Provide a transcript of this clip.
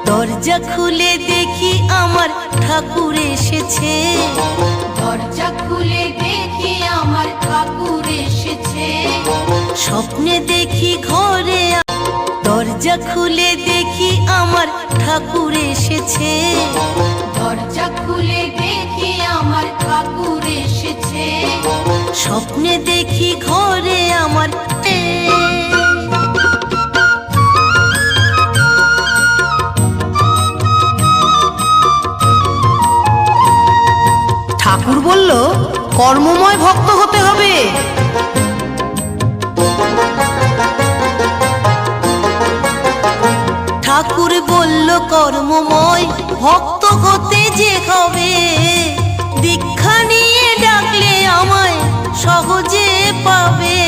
দরজা খুলে দেখি আমার ঠাকুর এসেছে, দরজা খুলে দেখি আমার ঠাকুর এসেছে। স্বপ্নে দেখি ঘরে, দরজা খুলে দেখি আমার ঠাকুর এসেছে, দরজা খুলে দেখি আমার ঠাকুর এসেছে। স্বপ্নে দেখি ঘরে আমার। ঠাকুর বলল কর্মময় ভক্ত হতে হবে। ঠাকুর বলল কর্মময় ভক্ত হতে যে হবে, দীক্ষা নিয়ে ডাকলে আমায় সহজে পাবে।